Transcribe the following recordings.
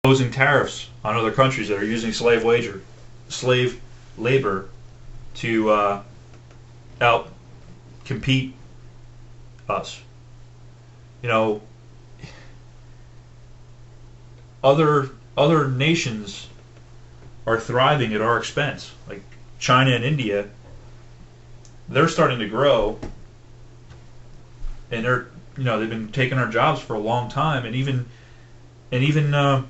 imposing tariffs on other countries that are using slave labor to out compete us. You know, other nations are thriving at our expense. Like China and India, they're starting to grow, and they've been taking our jobs for a long time, and even the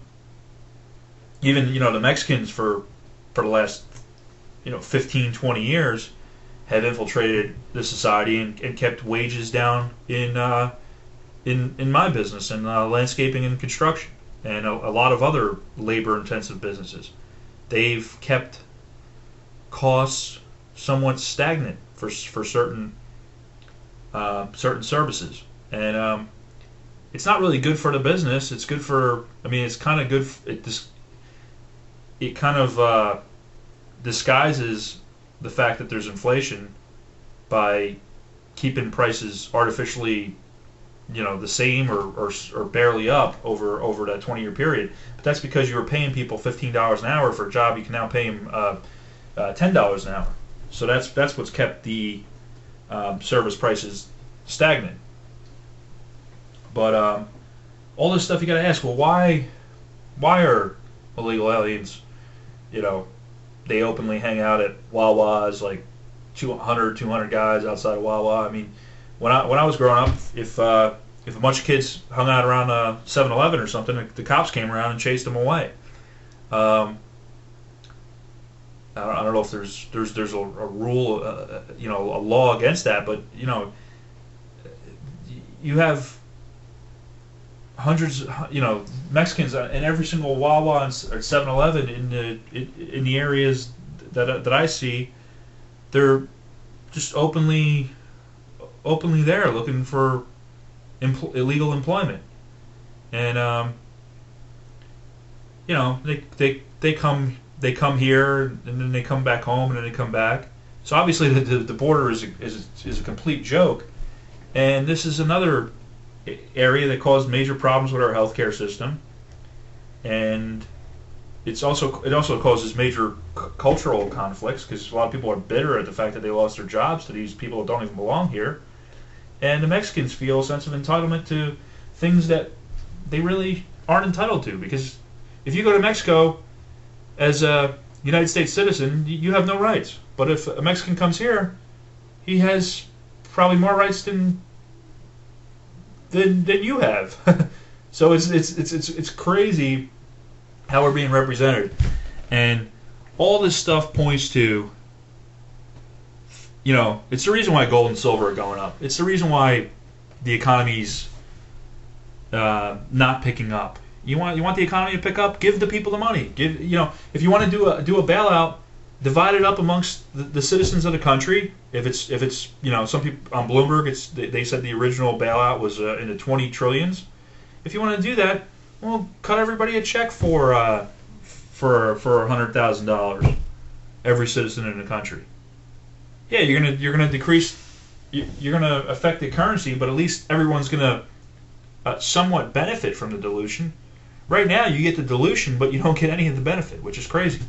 Mexicans for the last 15, 20 years have infiltrated the society and kept wages down in my business, in landscaping and construction, and a lot of other labor-intensive businesses. They've kept costs somewhat stagnant for certain services, and it's not really good for the business. It's good for, it's kind of good. It kind of disguises the fact that there's inflation by keeping prices artificially, the same or barely up over that 20-year period. But that's because you were paying people $15 an hour for a job you can now pay them $10 an hour. So that's what's kept the service prices stagnant. But all this stuff you got to ask. Well, why are illegal aliens? They openly hang out at Wawa's, like 200 guys outside of Wawa. When I was growing up, if a bunch of kids hung out around 7-Eleven or something, the cops came around and chased them away. I don't know if there's a rule, a law against that, but you have hundreds, Mexicans in every single Wawa and 7-Eleven in the areas that I see. They're just openly there looking for illegal employment, and they come here and then they come back home and then they come back. So obviously the border is a complete joke, and this is another area that caused major problems with our healthcare system, and it also causes major cultural conflicts because a lot of people are bitter at the fact that they lost their jobs to these people that don't even belong here, and the Mexicans feel a sense of entitlement to things that they really aren't entitled to, because if you go to Mexico as a United States citizen, you have no rights. But if a Mexican comes here, he has probably more rights than you have. So it's crazy how we're being represented, and all this stuff points to, it's the reason why gold and silver are going up. It's the reason why the economy's not picking up. You want the economy to pick up? Give the people the money. If you want to do a bailout, divide it up amongst the citizens of the country. If it's some people on Bloomberg, they said the original bailout was in the 20 trillions. If you want to do that, well, cut everybody a check for $100,000, every citizen in the country. Yeah, you're gonna decrease, you're gonna affect the currency, but at least everyone's gonna somewhat benefit from the dilution. Right now, you get the dilution, but you don't get any of the benefit, which is crazy.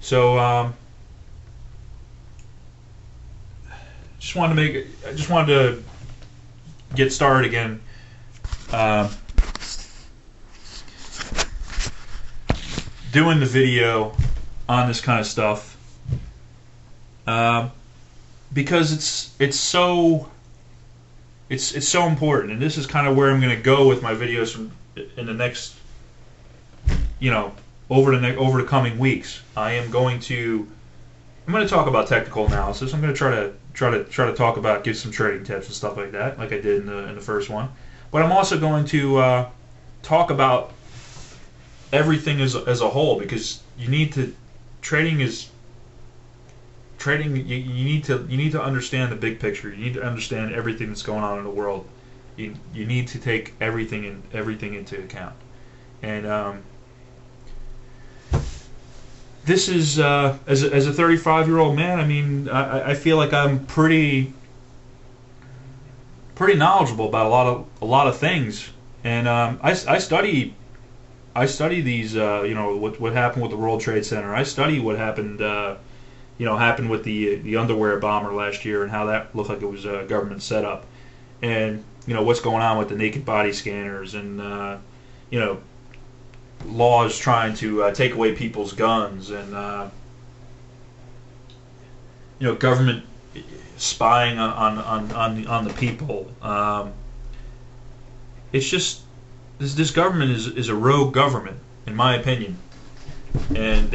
So, I just wanted to get started again. Doing the video on this kind of stuff, because it's so important, and this is kind of where I'm going to go with my videos in the next, over the coming weeks. I'm going to talk about technical analysis. I'm going to try to talk about, give some trading tips and stuff like that, like I did in the first one. But I'm also going to talk about everything as a whole, because you need to you need to understand the big picture. You need to understand everything that's going on in the world. You need to take everything into account. And this is as a 35-year-old man. I feel like I'm pretty knowledgeable about a lot of things, and I study I study these, what happened with the World Trade Center. I study what happened, happened with the underwear bomber last year and how that looked like it was a government setup, and what's going on with the naked body scanners and laws trying to take away people's guns and government spying on the people. It's just this government is a rogue government, in my opinion, and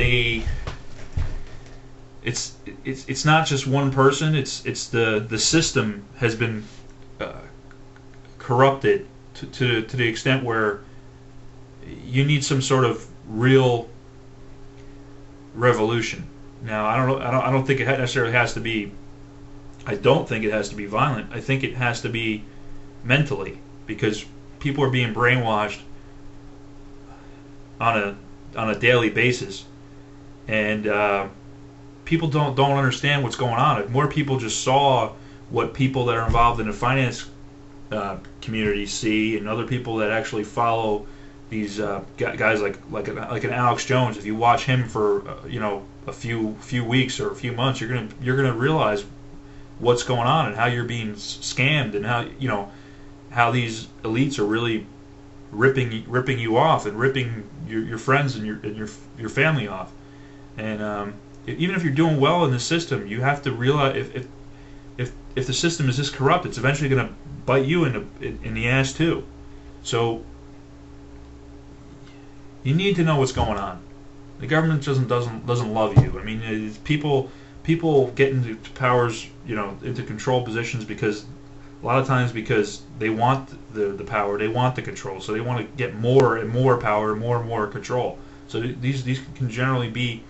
it's not just one person. It's the system has been corrupted to the extent where you need some sort of real revolution. Now, I don't think it necessarily has to be. I don't think it has to be violent. I think it has to be mentally, because people are being brainwashed on a daily basis, and people don't understand what's going on. If more people just saw what people that are involved in the finance community see, and other people that actually follow these guys like an Alex Jones, if you watch him for a few weeks or a few months, you're gonna realize what's going on and how you're being scammed, and how these elites are really ripping you off and ripping your friends and your family off. And even if you're doing well in the system, you have to realize if the system is this corrupt, it's eventually going to bite you in the ass too. So you need to know what's going on. The government doesn't love you. I mean, it's people get into powers, into control positions because a lot of times because they want the power, they want the control, so they want to get more and more power, more and more control. So these can generally be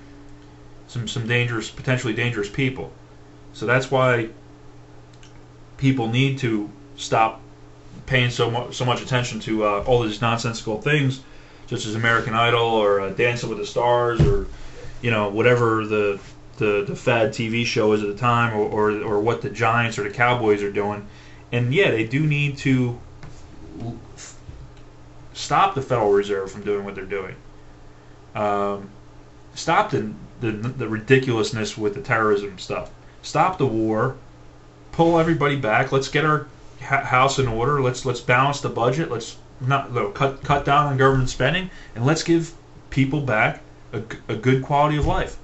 some dangerous, potentially dangerous people. So that's why people need to stop paying so much attention to all these nonsensical things, such as American Idol or Dancing with the Stars, or whatever the fad TV show is at the time, or what the Giants or the Cowboys are doing. And yeah, they do need to stop the Federal Reserve from doing what they're doing. Stop the ridiculousness with the terrorism stuff. Stop the war. Pull everybody back. Let's get our house in order. Let's balance the budget. Let's not cut down on government spending, and let's give people back a good quality of life.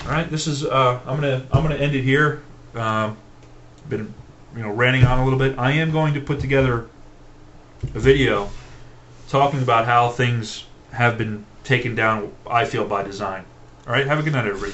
All right, this is I'm gonna end it here. Been ranting on a little bit. I am going to put together a video talking about how things have been taken down, I feel, by design. All right, have a good night, everybody.